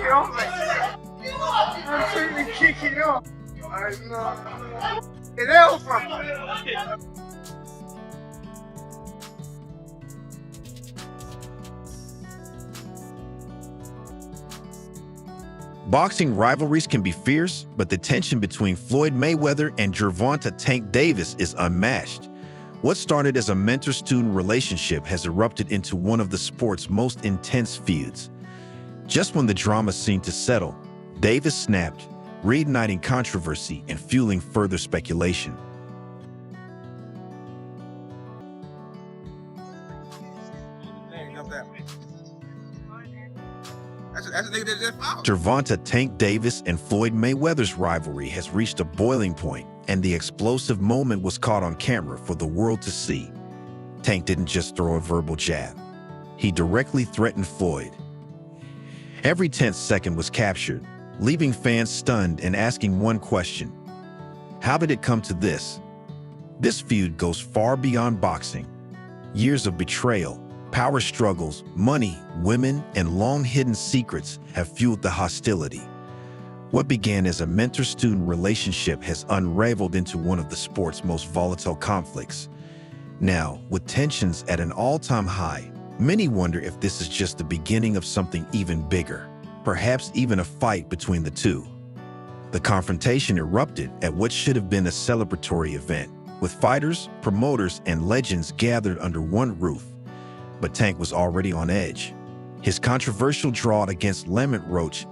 it off. I'm trying to kick it off. I know. Get out from me. Boxing rivalries can be fierce, but the tension between Floyd Mayweather and Gervonta Tank Davis is unmatched. What started as a mentor-student relationship has erupted into one of the sport's most intense feuds. Just when the drama seemed to settle, Davis snapped, reigniting controversy and fueling further speculation. Gervonta Tank Davis and Floyd Mayweather's rivalry has reached a boiling point, and the explosive moment was caught on camera for the world to see. Tank didn't just throw a verbal jab. He directly threatened Floyd. Every 10th second was captured, leaving fans stunned and asking one question: how did it come to this? This feud goes far beyond boxing. Years of betrayal, power struggles, money, women, and long-hidden secrets have fueled the hostility. What began as a mentor-student relationship has unraveled into one of the sport's most volatile conflicts. Now, with tensions at an all-time high, many wonder if this is just the beginning of something even bigger, perhaps even a fight between the two. The confrontation erupted at what should have been a celebratory event, with fighters, promoters, and legends gathered under one roof. But Tank was already on edge. His controversial draw against Lemon Roach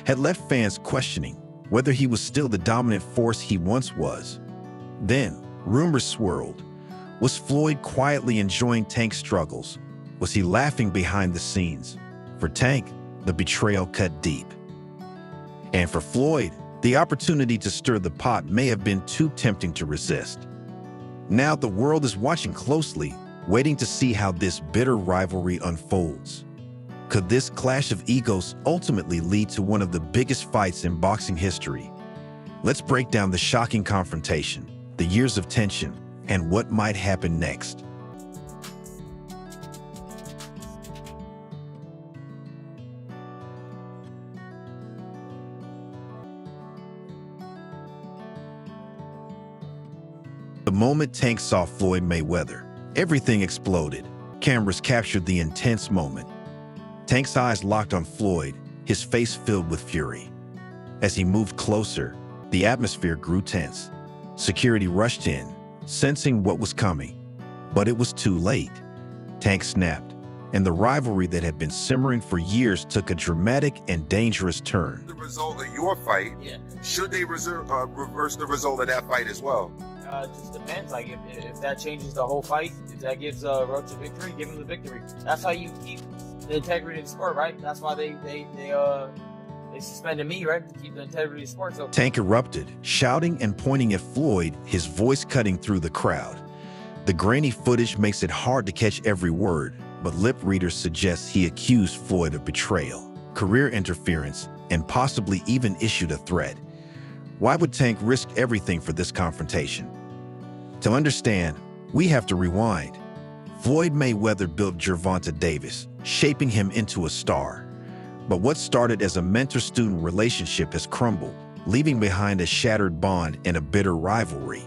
had left fans questioning whether he was still the dominant force he once was. Then, rumors swirled. Was Floyd quietly enjoying Tank's struggles? Was he laughing behind the scenes? For Tank, the betrayal cut deep. And for Floyd, the opportunity to stir the pot may have been too tempting to resist. Now the world is watching closely, waiting to see how this bitter rivalry unfolds. Could this clash of egos ultimately lead to one of the biggest fights in boxing history? Let's break down the shocking confrontation, the years of tension, and what might happen next. The moment Tank saw Floyd Mayweather, everything exploded. Cameras captured the intense moment. Tank's eyes locked on Floyd, his face filled with fury. As he moved closer, the atmosphere grew tense. Security rushed in, sensing what was coming. But it was too late. Tank snapped, and the rivalry that had been simmering for years took a dramatic and dangerous turn. The result of your fight, should they reverse the result of that fight as well? It just depends. Like if that changes the whole fight, if that gives Roach a victory, give him the victory. That's how you keep the integrity of the sport, right? That's why they suspended me, right? To keep the integrity of the sport. So Tank erupted, shouting and pointing at Floyd, his voice cutting through the crowd. The grainy footage makes it hard to catch every word, but lip readers suggest he accused Floyd of betrayal, career interference, and possibly even issued a threat. Why would Tank risk everything for this confrontation? To understand, we have to rewind. Floyd Mayweather built Gervonta Davis, shaping him into a star. But what started as a mentor-student relationship has crumbled, leaving behind a shattered bond and a bitter rivalry.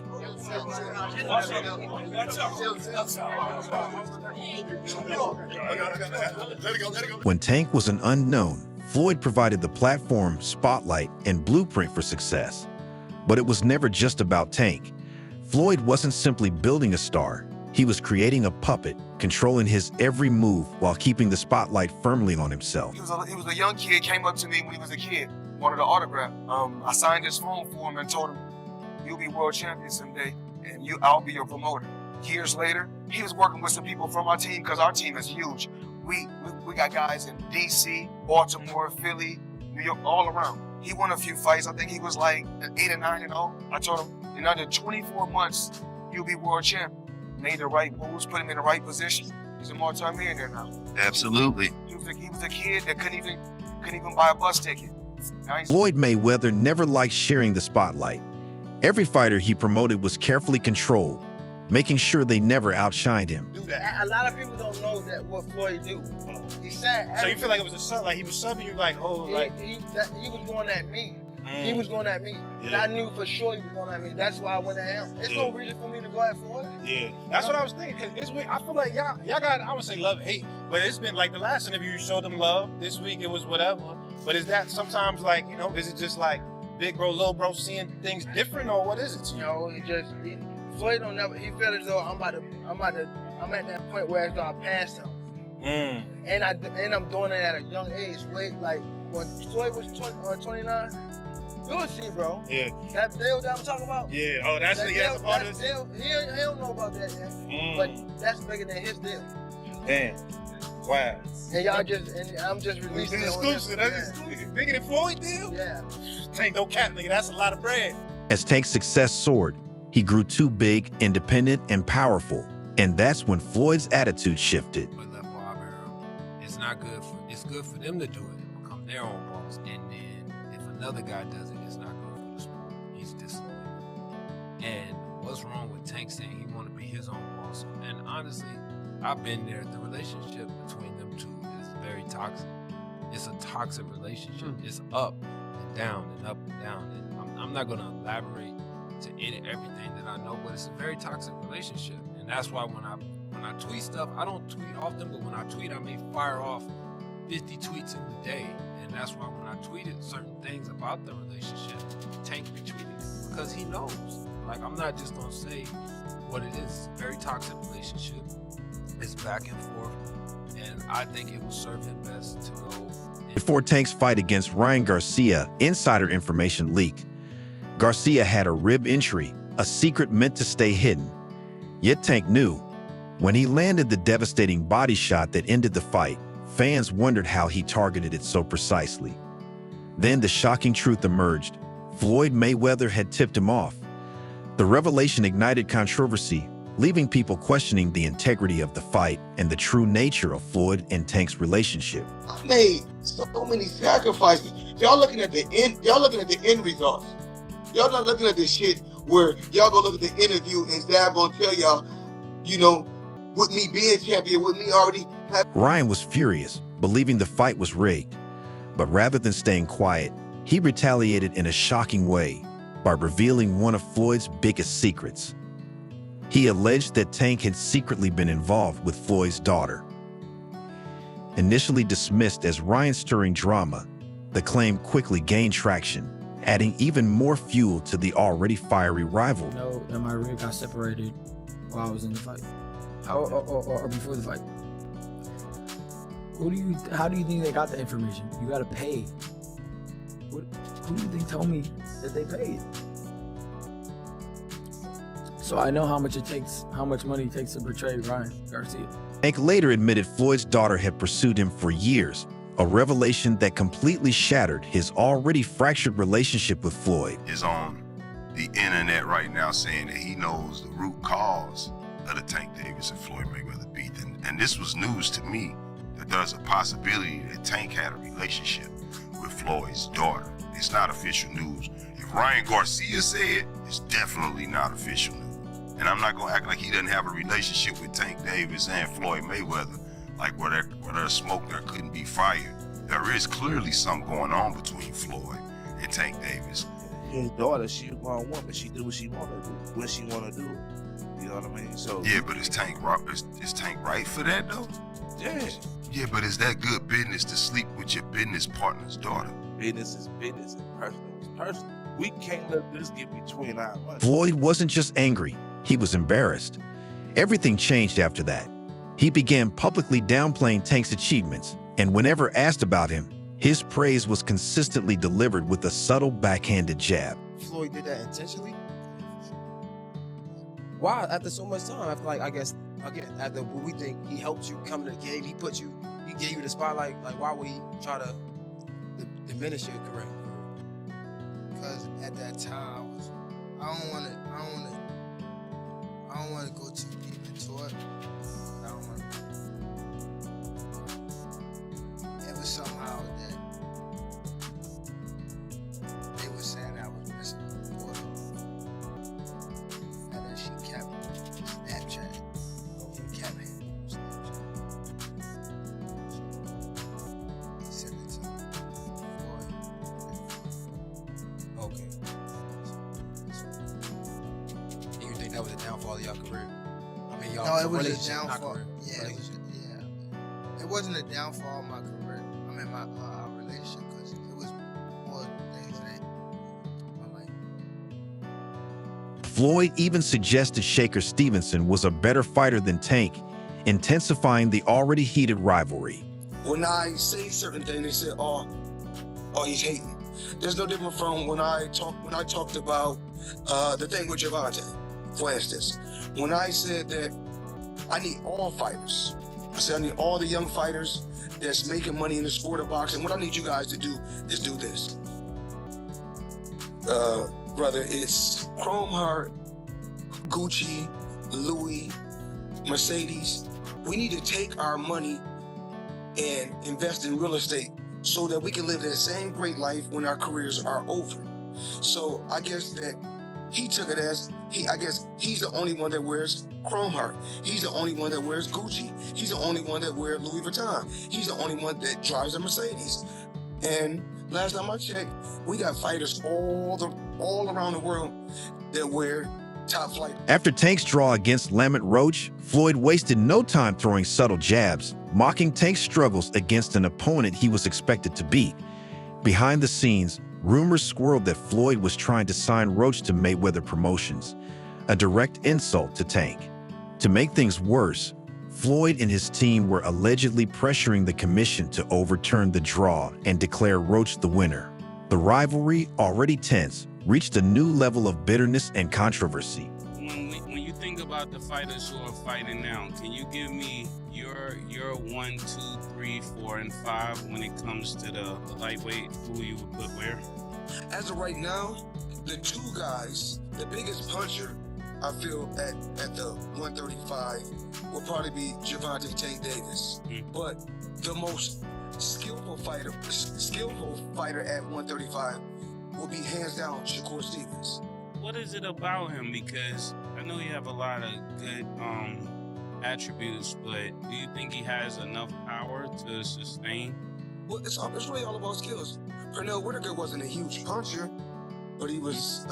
When Tank was an unknown, Floyd provided the platform, spotlight, and blueprint for success. But it was never just about Tank. Floyd wasn't simply building a star. He was creating a puppet, controlling his every move while keeping the spotlight firmly on himself. He was a young kid, came up to me when he was a kid, wanted an autograph. I signed his phone for him and told him, "You'll be world champion someday, and I'll be your promoter." Years later, he was working with some people from our team, because our team is huge. We got guys in DC, Baltimore, Philly, New York, all around. He won a few fights. I think he was like 8 or 9-0. I told him, in under 24 months, you'll be world champion. Made the right moves, put him in the right position. He's a multi-millionaire now. Absolutely. He was a kid that couldn't even buy a bus ticket. Floyd Mayweather never liked sharing the spotlight. Every fighter he promoted was carefully controlled. making sure they never outshined him. Do that. A lot of people don't know that what Floyd do. He said. So you feel like it was a sub, like he was subbing you, like, oh, like he was going at me. Mm. He was going at me. Yeah. And I knew for sure he was going at me. That's why I went at him. It's no reason for me to go at Floyd. Yeah, that's what I was thinking. 'Cause it's weird. I feel like y'all got, I would say love, hate, but it's been like the last interview you showed them love. This week it was whatever. But is that sometimes like, you know, is it just like big bro, little bro seeing things different, or what is it to you? You know, Floyd don't never. He felt as though I'm at that point where it's gonna pass him. Mm. And I'm doing it at a young age. Wait, like when Floyd was 29. You'll see, bro. Yeah. That deal that I'm talking about. Yeah. Oh, that's a part of this. Deal, he don't know about that yet. Mm. But that's bigger than his deal. Damn. Wow. And I'm just releasing It's it. exclusive. That's exclusive. Bigger than Floyd deal? Yeah. Tank, no cap, nigga. That's a lot of bread. As Tank's success soared, he grew too big, independent, and powerful. And that's when Floyd's attitude shifted. But look, it's not good for, it's good for them to do it and become their own boss. And then if another guy does it, it's not good for the sport. He's disloyal. And what's wrong with Tank saying he want to be his own boss? And honestly, I've been there. The relationship between them two is very toxic. It's a toxic relationship. It's up and down and up and down. And I'm not going to elaborate to everything that I know, but it's a very toxic relationship. And that's why when I tweet stuff, I don't tweet often, but when I tweet, I may fire off 50 tweets in a day. And that's why when I tweeted certain things about the relationship, Tank retweeted it because he knows. Like, I'm not just gonna say what it is. It's a very toxic relationship. It's back and forth. And I think it will serve him best to go. Before Tank's fight against Ryan Garcia, insider information leaked. Garcia had a rib injury, a secret meant to stay hidden. Yet Tank knew. When he landed the devastating body shot that ended the fight, fans wondered how he targeted it so precisely. Then the shocking truth emerged. Floyd Mayweather had tipped him off. The revelation ignited controversy, leaving people questioning the integrity of the fight and the true nature of Floyd and Tank's relationship. I made so many sacrifices. Y'all looking at the end. Y'all looking at the end results. Y'all not looking at the shit where y'all go look at the interview and Zab gonna tell y'all, you know, with me being champion, with me already having. Ryan was furious, believing the fight was rigged. But rather than staying quiet, he retaliated in a shocking way by revealing one of Floyd's biggest secrets. He alleged that Tank had secretly been involved with Floyd's daughter. Initially dismissed as Ryan-stirring drama, the claim quickly gained traction, adding even more fuel to the already fiery rivalry. Know that my rib got separated while I was in the fight, or before the fight. How do you think they got the information? You gotta pay. Who do you think told me that they paid? So I know how much money it takes to betray Ryan Garcia. Tank later admitted Floyd's daughter had pursued him for years, a revelation that completely shattered his already fractured relationship with Floyd. Is on the internet right now saying that he knows the root cause of the Tank Davis and Floyd Mayweather beef. And this was news to me, that there's a possibility that Tank had a relationship with Floyd's daughter. It's not official news. If Ryan Garcia said, it's definitely not official news. And I'm not gonna act like he doesn't have a relationship with Tank Davis and Floyd Mayweather, like where there's smoke there couldn't be fired. There is clearly something going on between Floyd and Tank Davis. His daughter, she a grown woman. She do what she wanna do, when she wanna do it. You know what I mean? So yeah, but is Tank right for that though? yeah, Yeah, but is that good business to sleep with your business partner's daughter? business is business and personal is personal. We can't let this get between our money. Floyd wasn't just angry, he was embarrassed. Everything changed after that. He began publicly downplaying Tank's achievements, and whenever asked about him, his praise was consistently delivered with a subtle backhanded jab. Floyd did that intentionally? Why? After so much time, after like, I guess, again, after what we think he helped you come to the game, he gave you the spotlight, like why would he try to diminish your career? Because at that time, I don't want to go too deep into it. I don't want to. It was somehow that they were saying I was missing the water, and then she kept think that was a downfall of y'all career? I mean, y'all No, it was a relationship, not downfall. career. Yeah, Relationship. it wasn't a downfall of my career. I mean, my relationship, because it was more things that I'm like. Floyd even suggested Shaker Stevenson was a better fighter than Tank, intensifying the already heated rivalry. When I say certain things, they say, "Oh, he's hating." There's no different from when I talked about the thing with Gervonta, for instance. When I said that I need all fighters, I said I need all the young fighters that's making money in the sport of boxing. What I need you guys to do is do this. Brother, it's Chrome Heart, Gucci, Louis, Mercedes. We need to take our money and invest in real estate so that we can live that same great life when our careers are over. So I guess that he took it as, I guess he's the only one that wears Chrome Heart. He's the only one that wears Gucci. He's the only one that wears Louis Vuitton. He's the only one that drives a Mercedes. And last time I checked, we got fighters all around the world that wear top flight. After Tank's draw against Lamont Roach, Floyd wasted no time throwing subtle jabs, mocking Tank's struggles against an opponent he was expected to beat. Behind the scenes, rumors swirled that Floyd was trying to sign Roach to Mayweather Promotions, a direct insult to Tank. To make things worse, Floyd and his team were allegedly pressuring the commission to overturn the draw and declare Roach the winner. The rivalry, already tense, reached a new level of bitterness and controversy. When you think about the fighters who are fighting now, can you give me your 1, 2, 3, 4, and 5 when it comes to the lightweight? Who you would put where? As of right now, the two guys, the biggest puncher, I feel at the 135 will probably be Gervonta Tank Davis. But the most skillful fighter at 135 will be hands down Shakur Stevens. What is it about him? Because I know you have a lot of good attributes, but do you think he has enough power to sustain? Well, it's really all about skills. Pernell Whitaker wasn't a huge puncher, but he was,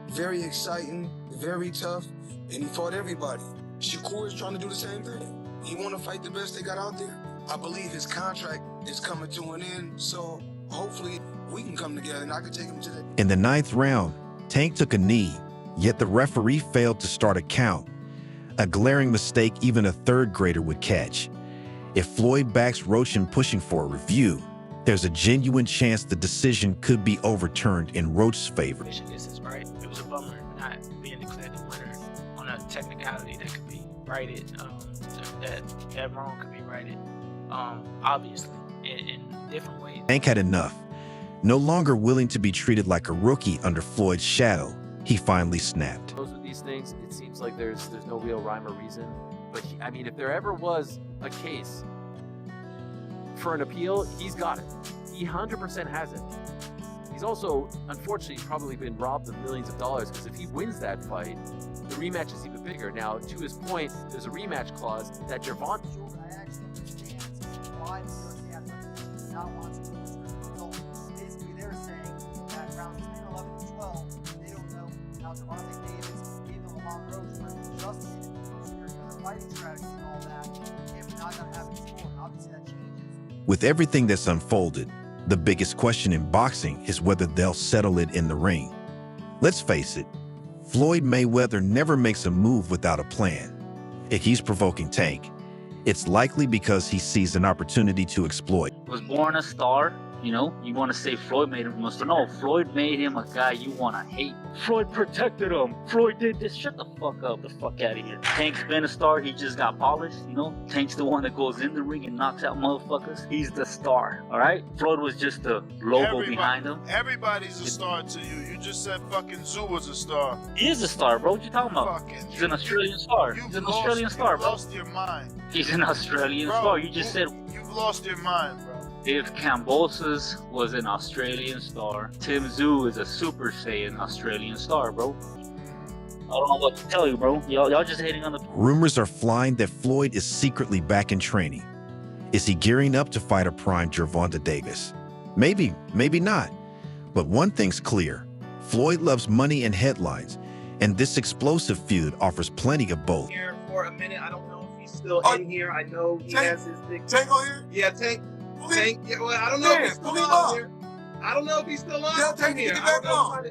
very exciting, very tough, and he fought everybody. Shakur is trying to do the same thing. He want to fight the best they got out there. I believe his contract is coming to an end, so hopefully we can come together and I can take him to the... In the 9th round, Tank took a knee, yet the referee failed to start a count, a glaring mistake even a third grader would catch. If Floyd backs Roach in pushing for a review, there's a genuine chance the decision could be overturned in Roach's favor. This is right. It was a bummer not being declared the winner on a technicality that could be righted, that wrong could be righted, obviously, in different ways. Tank had enough. No longer willing to be treated like a rookie under Floyd's shadow, he finally snapped. Those are these things, it seems like there's no real rhyme or reason. But if there ever was a case for an appeal, he's got it. He 100% has it. He's also, unfortunately, probably been robbed of millions of dollars, because if he wins that fight, the rematch is even bigger. Now, to his point, there's a rematch clause that Gervonta... I actually understand why the UFC athletes do not want to lose the result. Basically, they're saying that rounds 10, 11, and 12, they don't know how Gervonta Davis gave them a long road where he adjusted to their fighting strategies and all that. If not going to have it score, obviously that changes. With everything that's unfolded, the biggest question in boxing is whether they'll settle it in the ring. Let's face it, Floyd Mayweather never makes a move without a plan. If he's provoking Tank, it's likely because he sees an opportunity to exploit. Was born a star, you want to say Floyd made him a star. No, Floyd made him a guy you want to hate. Floyd protected him. Floyd did this. Shut the fuck up. The fuck out of here. Tank's been a star. He just got polished, Tank's the one that goes in the ring and knocks out motherfuckers. He's the star, all right? Floyd was just the logo behind him. Everybody's a star to you. You just said fucking Zoo was a star. He is a star, bro. What you talking about? He's an Australian star. He's an Australian star, bro. You've lost your mind. He's an Australian star. You just said... You've lost your mind, bro. If Kambosos was an Australian star, Tim Tszyu is a Super Saiyan Australian star, bro. I don't know what to tell you, bro. Y'all just hating on the... Rumors are flying that Floyd is secretly back in training. Is he gearing up to fight a prime Gervonta Davis? Maybe, maybe not. But one thing's clear. Floyd loves money and headlines, And this explosive feud offers plenty of both. Here for a minute. I don't know if he's still in here. I know he has his big. Tank on here? Yeah, Tank. Yeah, well, I don't know if he's still on here. I don't know if he's still on here. I don't know.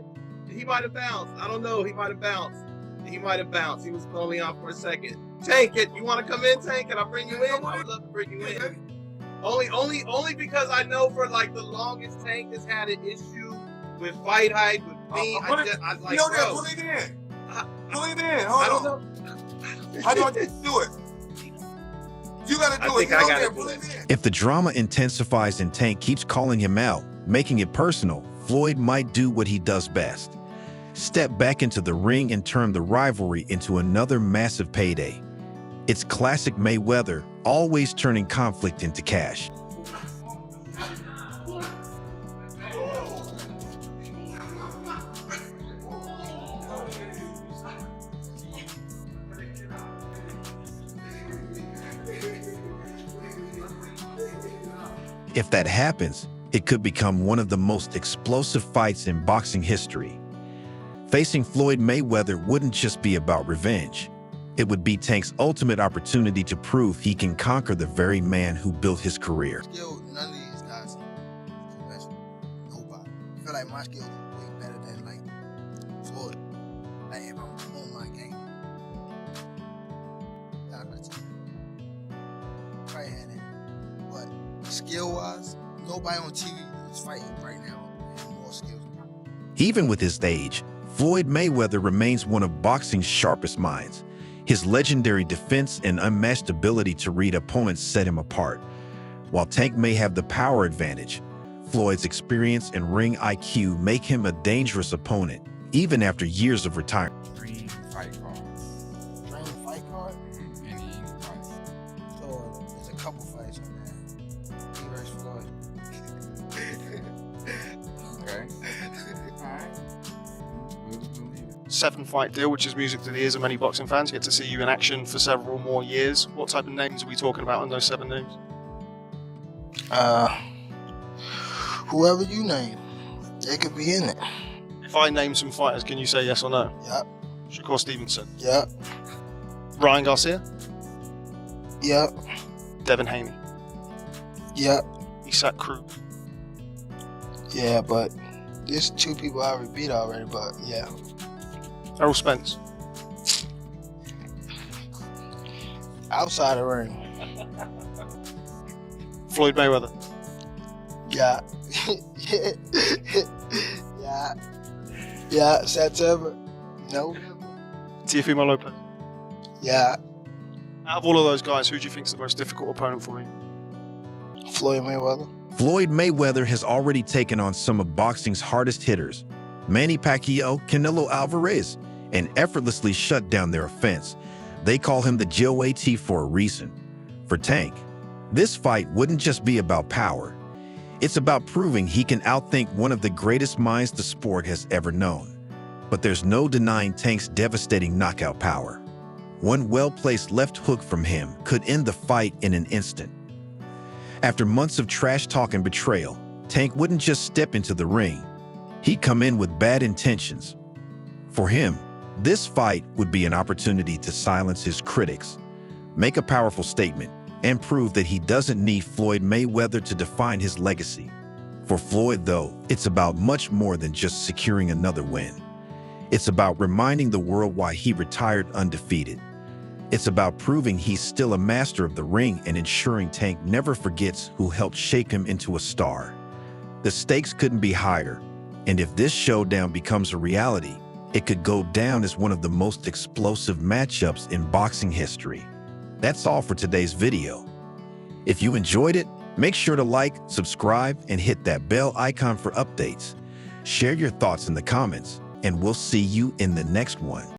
He might have bounced. I don't know. He might have bounced. He was only on for a second. Tank, you want to come in, Tank? Can I bring you in? I would love to bring you in. Only because I know for like the longest, Tank has had an issue with fight hype, with me. Pull it in. Pull it in. Hold on. I don't know. How do I do it? You gotta do it. If the drama intensifies and Tank keeps calling him out, making it personal, Floyd might do what he does best. Step back into the ring and turn the rivalry into another massive payday. It's classic Mayweather, always turning conflict into cash. If that happens, it could become one of the most explosive fights in boxing history. Facing Floyd Mayweather wouldn't just be about revenge. It would be Tank's ultimate opportunity to prove he can conquer the very man who built his career. Still, none of these guys are professional. Nobody. I feel like my skills are way better than like Floyd. Like if I'm on my game. Right hand in. But skill-wise, nobody on TV is fighting right now has more skills. Even with his age, Floyd Mayweather remains one of boxing's sharpest minds. His legendary defense and unmatched ability to read opponents set him apart. While Tank may have the power advantage, Floyd's experience and ring IQ make him a dangerous opponent, even after years of retirement. Dream fight card. Dream fight card? Any fight. So there's a couple fights on there. He versus Floyd. Okay. Alright. 7-fight deal, which is music to the ears of many boxing fans. Get to see you in action for several more years. What type of names are we talking about on those 7 names? Whoever you name, they could be in it. If I name some fighters, can you say yes or no? Yep. Shakur Stevenson. Yep. Ryan Garcia. Yep. Devin Haney. Yep. Isaac Cruz. Yeah, but there's 2 people I already beat already, but yeah. Errol Spence. Outside the ring. Floyd Mayweather. Yeah. Yeah. Yeah. September. No. Teofimo Lopez. Yeah. Out of all of those guys, who do you think is the most difficult opponent for you? Floyd Mayweather. Floyd Mayweather has already taken on some of boxing's hardest hitters, Manny Pacquiao, Canelo Alvarez, and effortlessly shut down their offense. They call him the GOAT for a reason. For Tank, this fight wouldn't just be about power. It's about proving he can outthink one of the greatest minds the sport has ever known. But there's no denying Tank's devastating knockout power. One well-placed left hook from him could end the fight in an instant. After months of trash talk and betrayal, Tank wouldn't just step into the ring. He'd come in with bad intentions. For him, this fight would be an opportunity to silence his critics, make a powerful statement, and prove that he doesn't need Floyd Mayweather to define his legacy. For Floyd, though, it's about much more than just securing another win. It's about reminding the world why he retired undefeated. It's about proving he's still a master of the ring and ensuring Tank never forgets who helped shape him into a star. The stakes couldn't be higher, and if this showdown becomes a reality, it could go down as one of the most explosive matchups in boxing history. That's all for today's video. If you enjoyed it, make sure to like, subscribe, and hit that bell icon for updates. Share your thoughts in the comments, and we'll see you in the next one.